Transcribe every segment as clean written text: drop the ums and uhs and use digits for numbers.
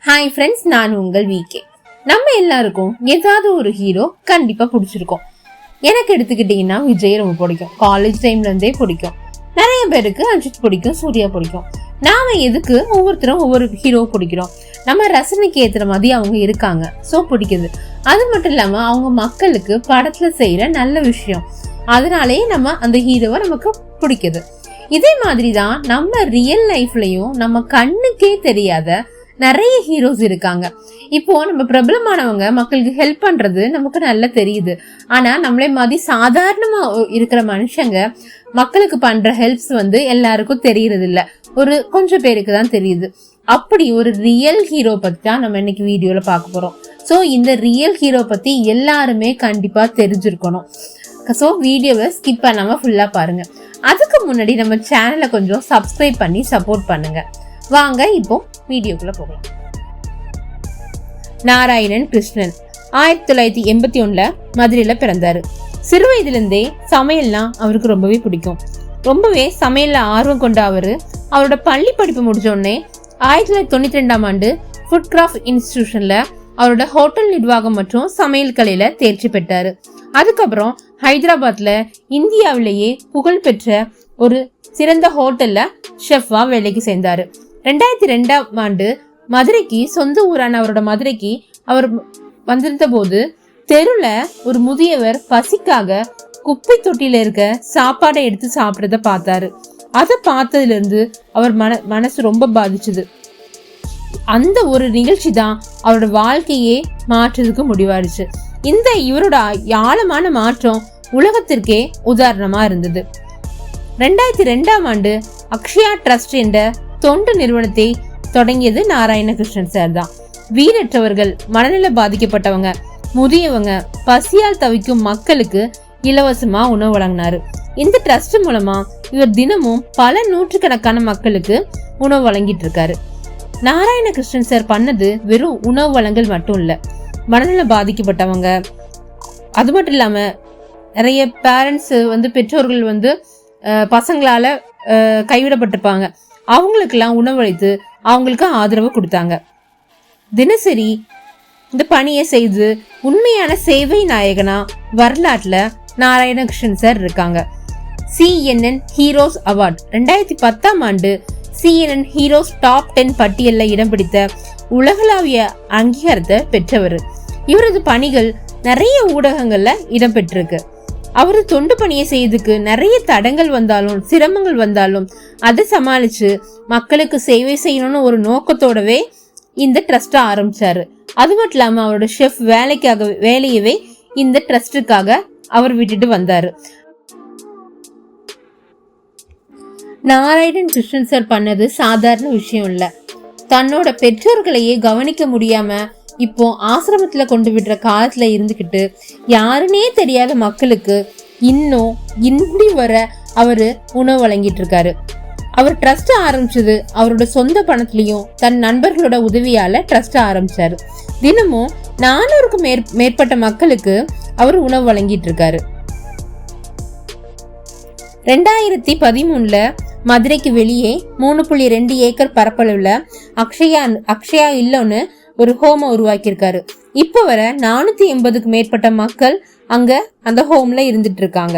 Hi friends, நான் உங்கள் VK. நம்ம எல்லாருக்கும் ஏதாவது ஒரு ஹீரோ கண்டிப்பா பிடிச்சிருக்கும். எனக்கு எடுத்துக்கிட்டீங்கன்னா விஜய் ரொம்ப பிடிக்கும். காலேஜ் டைம்ல இருந்தே பிடிக்கும். நிறைய பேருக்கு அஜித் பிடிக்கும், சூர்யா பிடிக்கும். நாம எதுக்கு ஒவ்வொருத்தரும் ஒவ்வொரு ஹீரோ பிடிக்கிறோம்? நம்ம ரசனைக்கு ஏத்துற மாதிரி அவங்க இருக்காங்க, சோ பிடிக்குது. அது மட்டும் இல்லாம அவங்க மக்களுக்கு படத்துல செய்யற நல்ல விஷயம், அதனாலேயே நம்ம அந்த ஹீரோவை நமக்கு பிடிக்குது. இதே மாதிரிதான் நம்ம ரியல் லைஃப்லயும் நம்ம கண்ணுக்கே தெரியாத நிறைய ஹீரோஸ் இருக்காங்க. இப்போ நம்ம பிரபலமானவங்க மக்களுக்கு ஹெல்ப் பண்றது நமக்கு நல்லா தெரியுது. ஆனா நம்மளே மாதிரி சாதாரணமா இருக்கிற மனுஷங்க மக்களுக்கு பண்ற ஹெல்ப்ஸ் எல்லாருக்கும் தெரியறது இல்ல, ஒரு கொஞ்சம் பேருக்கு தான் தெரியுது. அப்படி ஒரு ரியல் ஹீரோ பத்தி தான் நம்ம இன்னைக்கு வீடியோல பார்க்க போறோம். சோ இந்த ரியல் ஹீரோ பத்தி எல்லாருமே கண்டிப்பா தெரிஞ்சிருக்கணும். சோ வீடியோவை ஸ்கிப் பண்ணாம ஃபுல்லா பாருங்க. அதுக்கு முன்னாடி நம்ம சேனலை கொஞ்சம் சப்ஸ்கிரைப் பண்ணி சப்போர்ட் பண்ணுங்க. வாங்க இப்போ வீடியோக்குள்ள நாராயணன் கிருஷ்ணன் 1981 மதுரையில பிறந்தாரு. சிறு வயதுல இருந்தே சமையல்னா அவருக்கு ரொம்பவே பிடிக்கும். ரொம்பவே சமையல்ல ஆர்வம் கொண்ட அவரோட பள்ளி படிப்பு முடிஞ்ச உடனே 1992 ஃபுட் கிராஃப்ட் இன்ஸ்டிடியூஷன்ல அவரோட ஹோட்டல் நிர்வாகம் மற்றும் சமையல் கலையில தேர்ச்சி பெற்றாரு. அதுக்கப்புறம் ஹைதராபாத்ல இந்தியாவிலேயே புகழ்பெற்ற ஒரு சிறந்த ஹோட்டல்ல ஷெஃபா வேலைக்கு சேர்ந்தாரு. 2002 மதுரைக்கு, சொந்த ஊரான அவரோட மதுரைக்கு அவர் வந்திருந்த போது தெருல ஒரு முதியவர் பசிக்காக குப்பை தொட்டியில இருக்க சாப்பாடை எடுத்து சாப்பிடறத பார்த்தாரு. அதை பார்த்ததுல இருந்து அவர் மனசு ரொம்ப பாதிச்சுது. அந்த ஒரு நிகழ்ச்சி தான் அவரோட வாழ்க்கையே மாற்றத்துக்கு முடிவாருச்சு. இந்த இவரோட ஆழமான மாற்றம் உலகத்திற்கே உதாரணமா இருந்தது. 2002 அக்ஷயா ட்ரஸ்ட் என்ற தொண்டு நிறுவனத்தை தொடங்கியது நாராயணகிருஷ்ணன் சார் தான். வீரற்றவர்கள், மனநல பாதிக்கப்பட்டவங்க, முதியவங்க, பசியால் தவிக்கும் மக்களுக்கு இலவசமா உணவு வழங்கினாரு. இந்த ட்ரஸ்ட் மூலமா இவர் தினமும் பல நூற்றுக்கணக்கான மக்களுக்கு உணவு வழங்கிட்டு இருக்காரு. நாராயணகிருஷ்ணன் சார் பண்ணது வெறும் உணவு வழங்கல் மட்டும் இல்ல, மனநல பாதிக்கப்பட்டவங்க, அது மட்டும் இல்லாம நிறைய பேரண்ட்ஸ் பெற்றோர்கள் பசங்களால கைவிடப்பட்டிருப்பாங்க, அவங்களுக்கெல்லாம் உணவளித்து அவங்களுக்கு ஆதரவு கொடுத்தாங்க. தினசரி இந்த பணியை செய்து உண்மையான சேவை நாயகனா வரலாற்றுல நாராயணகிருஷ்ணன் சார் இருக்காங்க. CNN heroes award 2010 CNN heroes top 10 பட்டியல்ல இடம் பிடித்த உலகளாவிய அங்கீகாரத்தை பெற்றவர். இவரது பணிகள் நிறைய ஊடகங்கள்ல இடம்பெற்றிருக்கு. அவரு தொண்டு பணியை செய்யறதுக்கு நிறைய தடங்கள் வந்தாலும் சிரமங்கள் வந்தாலும் அதை சமாளிச்சு மக்களுக்கு சேவை செய்யணும்னு ஒரு நோக்கத்தோடவே இந்த ட்ரஸ்ட ஆரம்பிச்சாரு. அது மட்டும் இல்லாம அவரோட ஷெஃப் வேலையவே இந்த ட்ரஸ்டுக்காக அவர் விட்டுட்டு வந்தாரு. நாராயணன் கிருஷ்ணன் சார் பண்ணது சாதாரண விஷயம் இல்ல. தன்னோட பெற்றோர்களையே கவனிக்க முடியாம இப்போ ஆசிரமத்துல கொண்டு விடுற காலத்துல இருந்துகிட்டு யாருன்னே தெரியாத மக்களுக்கு இன்னும் இன்றி வர அவரு உணவு வழங்கிட்டு இருக்காரு. அவர் ட்ரஸ்ட் ஆரம்பிச்சது அவரோட சொந்த பணத்திலையும் தன் நண்பர்களோட உதவியால ட்ரஸ்ட் ஆரம்பிச்சாரு. தினமும் 400க்கும் மேற்பட்ட மக்களுக்கு அவர் உணவு வழங்கிட்டு இருக்காரு. 2013 மதுரைக்கு வெளியே 3.2 ஏக்கர் பரப்பளவுல அக்ஷயா இல்லன்னு ஒரு ஹோம உருவாக்கியிருக்காரு. இப்ப வர 480க்கும் மேற்பட்ட மக்கள் அங்க அந்த ஹோம்ல இருந்துட்டு இருக்காங்க.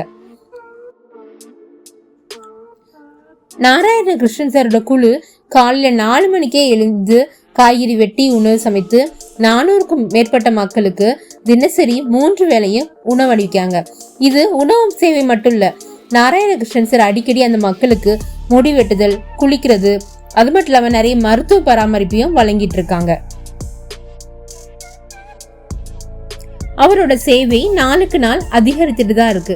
நாராயணகிருஷ்ணன் சாரோட குழு காலையில 4 மணிக்கே எழுந்து காய்கறி வெட்டி உணவு சமைத்து 400க்கும் மேற்பட்ட மக்களுக்கு தினசரி 3 வேளையும் உணவளிக்காங்க. இது உணவு சேவை மட்டும் இல்ல, நாராயணகிருஷ்ணன் சார் அடிக்கடி அந்த மக்களுக்கு முடி வெட்டுதல், குளிக்கிறது, அது மட்டும் இல்லாம நிறைய மருத்துவ பராமரிப்பையும் வழங்கிட்டு இருக்காங்க. அவரோட சேவை நாளுக்கு நாள் அதிகரித்துட்டு தான் இருக்கு.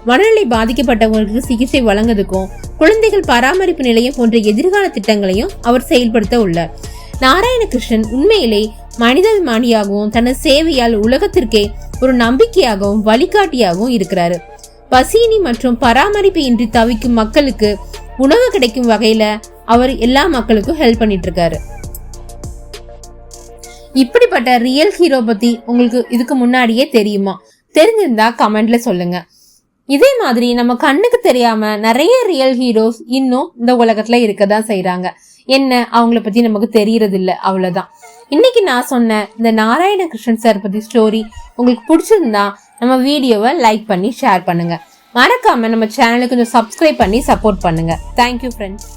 மனநிலை பாதிக்கப்பட்டவங்களுக்கு சிகிச்சை வழங்குறதுக்கும் குழந்தைகள் பராமரிப்பு நிலையம் போன்ற எதிர்கால திட்டங்களையும் அவர் செயல்படுத்த உள்ளார். நாராயணகிருஷ்ணன் உண்மையிலே மனிதாபிமானியாகவும் தனது சேவையால் உலகத்திற்கே ஒரு நம்பிக்கையாகவும் வழிகாட்டியாகவும் இருக்கிறாரு. பசினி மற்றும் பராமரிப்பு இன்றி தவிக்கும் மக்களுக்கு உணவு கிடைக்கும் வகையில அவர் எல்லா மக்களுக்கும் ஹெல்ப் பண்ணிட்டு இருக்காரு. இப்படிப்பட்ட ரியல் ஹீரோ பத்தி உங்களுக்கு இதுக்கு முன்னாடியே தெரியுமா? தெரிஞ்சிருந்தா கமெண்ட்ல சொல்லுங்க. இதே மாதிரி நம்ம கண்ணுக்கு தெரியாம நிறைய ரியல் ஹீரோஸ் இன்னும் இந்த உலகத்துல இருக்கதான் செய்யறாங்க. என்ன அவங்கள பத்தி நமக்கு தெரியறது இல்ல, அவ்வளவுதான். இன்னைக்கு நான் சொன்ன இந்த நாராயண கிருஷ்ணன் சார் பத்தி ஸ்டோரி உங்களுக்கு பிடிச்சிருந்தா நம்ம வீடியோவை லைக் பண்ணி ஷேர் பண்ணுங்க. மறக்காம நம்ம சேனலுக்கு கொஞ்சம் சப்ஸ்கிரைப் பண்ணி சப்போர்ட் பண்ணுங்க. Thank you friends.